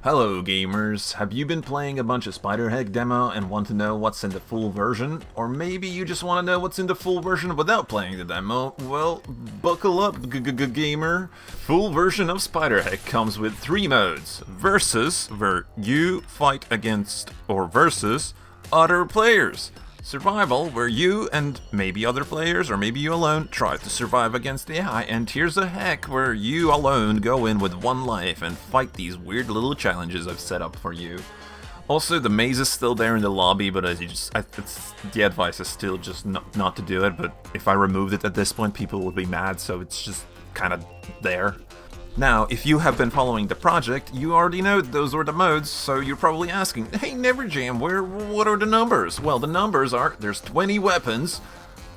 Hello gamers, have you been playing a bunch of SpiderHeck demo and want to know what's in the full version? Or maybe you just want to know what's in the full version without playing the demo? Well, buckle up gamer. Full version of SpiderHeck comes with 3 modes. Versus, where you fight against or versus other players. Survival, where you and maybe other players, or maybe you alone, try to survive against the AI, and Here's a Heck, where you alone go in with 1 life and fight these weird little challenges I've set up for you. Also, the maze is still there in the lobby, but the advice is still just not to do it, but if I removed it at this point, people would be mad, so it's just kind of there. Now, if you have been following the project, you already know those are the modes, so you're probably asking, hey Neverjam, what are the numbers? Well, the numbers are, there's 20 weapons,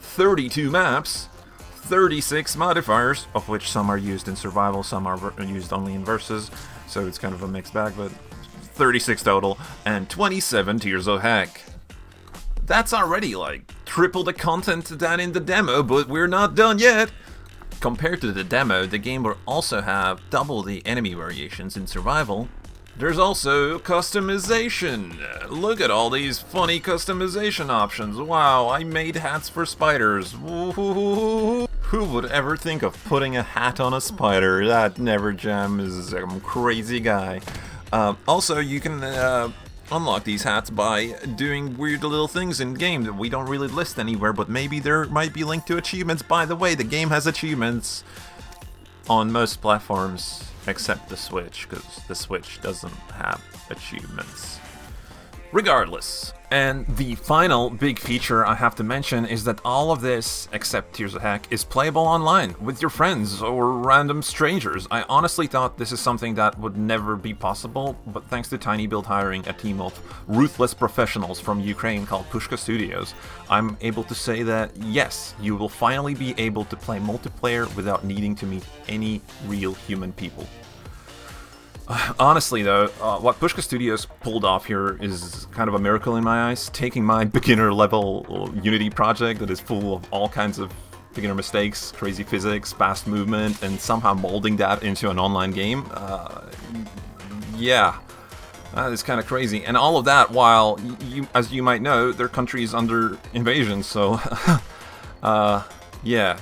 32 maps, 36 modifiers, of which some are used in survival, some are used only in versus, so it's kind of a mixed bag, but 36 total, and 27 tiers of heck. That's already like triple the content than in the demo, but we're not done yet! Compared to the demo, the game will also have double the enemy variations in survival. There's also customization. Look at all these funny customization options. Wow, I made hats for spiders. Woo-hoo-hoo-hoo. Who would ever think of putting a hat on a spider? That Neverjam is some crazy guy. Also, you can unlock these hats by doing weird little things in game that we don't really list anywhere, but maybe there might be linked to achievements. By the way, the game has achievements on most platforms except the Switch, because the Switch doesn't have achievements. Regardless, and the final big feature I have to mention is that all of this, except Here's a Heck, is playable online with your friends or random strangers. I honestly thought this is something that would never be possible, but thanks to TinyBuild hiring a team of ruthless professionals from Ukraine called Pushka Studios, I'm able to say that yes, you will finally be able to play multiplayer without needing to meet any real human people. Honestly though, what Pushka Studios pulled off here is kind of a miracle in my eyes, taking my beginner level Unity project that is full of all kinds of beginner mistakes, crazy physics, fast movement, and somehow molding that into an online game. Yeah, that is kind of crazy. And all of that while, as you might know, their country is under invasion, so yeah.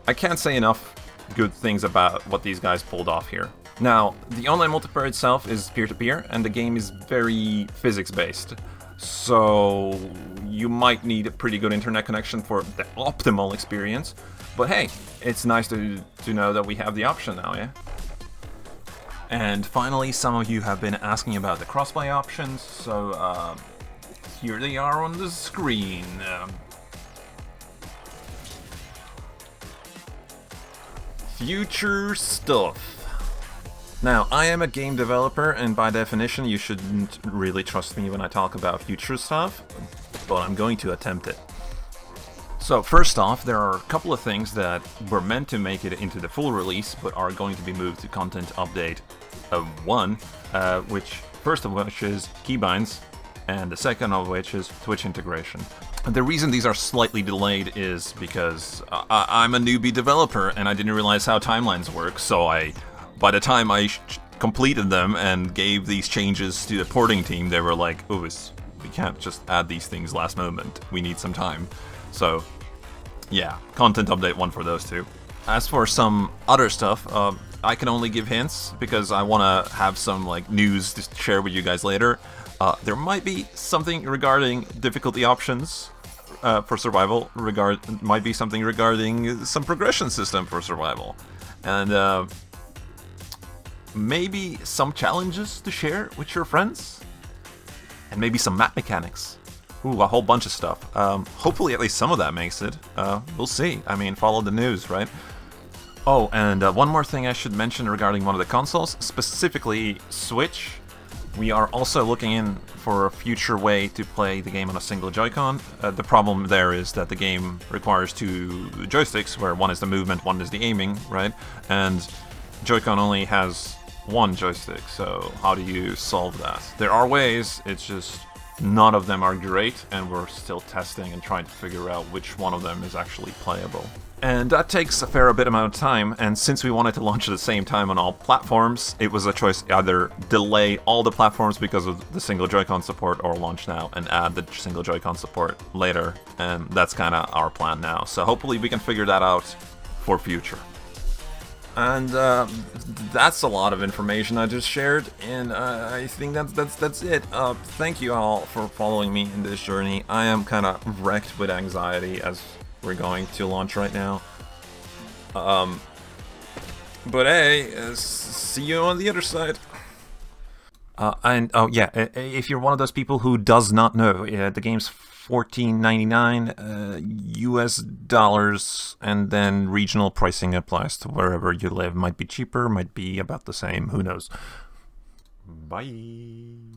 I can't say enough good things about what these guys pulled off here. Now, the online multiplayer itself is peer-to-peer, and the game is very physics-based. So, you might need a pretty good internet connection for the optimal experience. But hey, it's nice to know that we have the option now, yeah? And finally, some of you have been asking about the crossplay options, so here they are on the screen. Future stuff. Now, I am a game developer, and by definition, you shouldn't really trust me when I talk about future stuff, but I'm going to attempt it. So, first off, there are a couple of things that were meant to make it into the full release, but are going to be moved to Content Update 1, which, first of which is keybinds, and the second of which is Twitch integration. The reason these are slightly delayed is because I'm a newbie developer, and I didn't realize how timelines work, so by the time I completed them and gave these changes to the porting team, they were like, "Oh, we can't just add these things last moment. We need some time." So, yeah, Content Update 1 for those two. As for some other stuff, I can only give hints because I want to have some news to share with you guys later. There might be something regarding difficulty options for survival. Might be something regarding some progression system for survival, and maybe some challenges to share with your friends, and maybe some map mechanics. Ooh, a whole bunch of stuff. Hopefully at least some of that makes it. We'll see. I mean, follow the news, right? Oh, and one more thing I should mention regarding one of the consoles, specifically Switch. We are also looking in for a future way to play the game on a single Joy-Con. The problem there is that the game requires 2 joysticks, where one is the movement, one is the aiming, right? And Joy-Con only has 1 joystick, so how do you solve that? There are ways, it's just None of them are great, and we're still testing and trying to figure out which one of them is actually playable. And that takes a fair bit amount of time, and since we wanted to launch at the same time on all platforms, it was a choice either delay all the platforms because of the single Joy-Con support, or launch now and add the single Joy-Con support later, and that's kind of our plan now. So hopefully we can figure that out for future. And that's a lot of information I just shared, and I think that's it. Thank you all for following me in this journey. I am kind of wrecked with anxiety as we're going to launch right now. But hey, see you on the other side. And oh yeah, if you're one of those people who does not know, the game's $14.99 US dollars, and then regional pricing applies to wherever you live. Might be cheaper, might be about the same, who knows. Bye.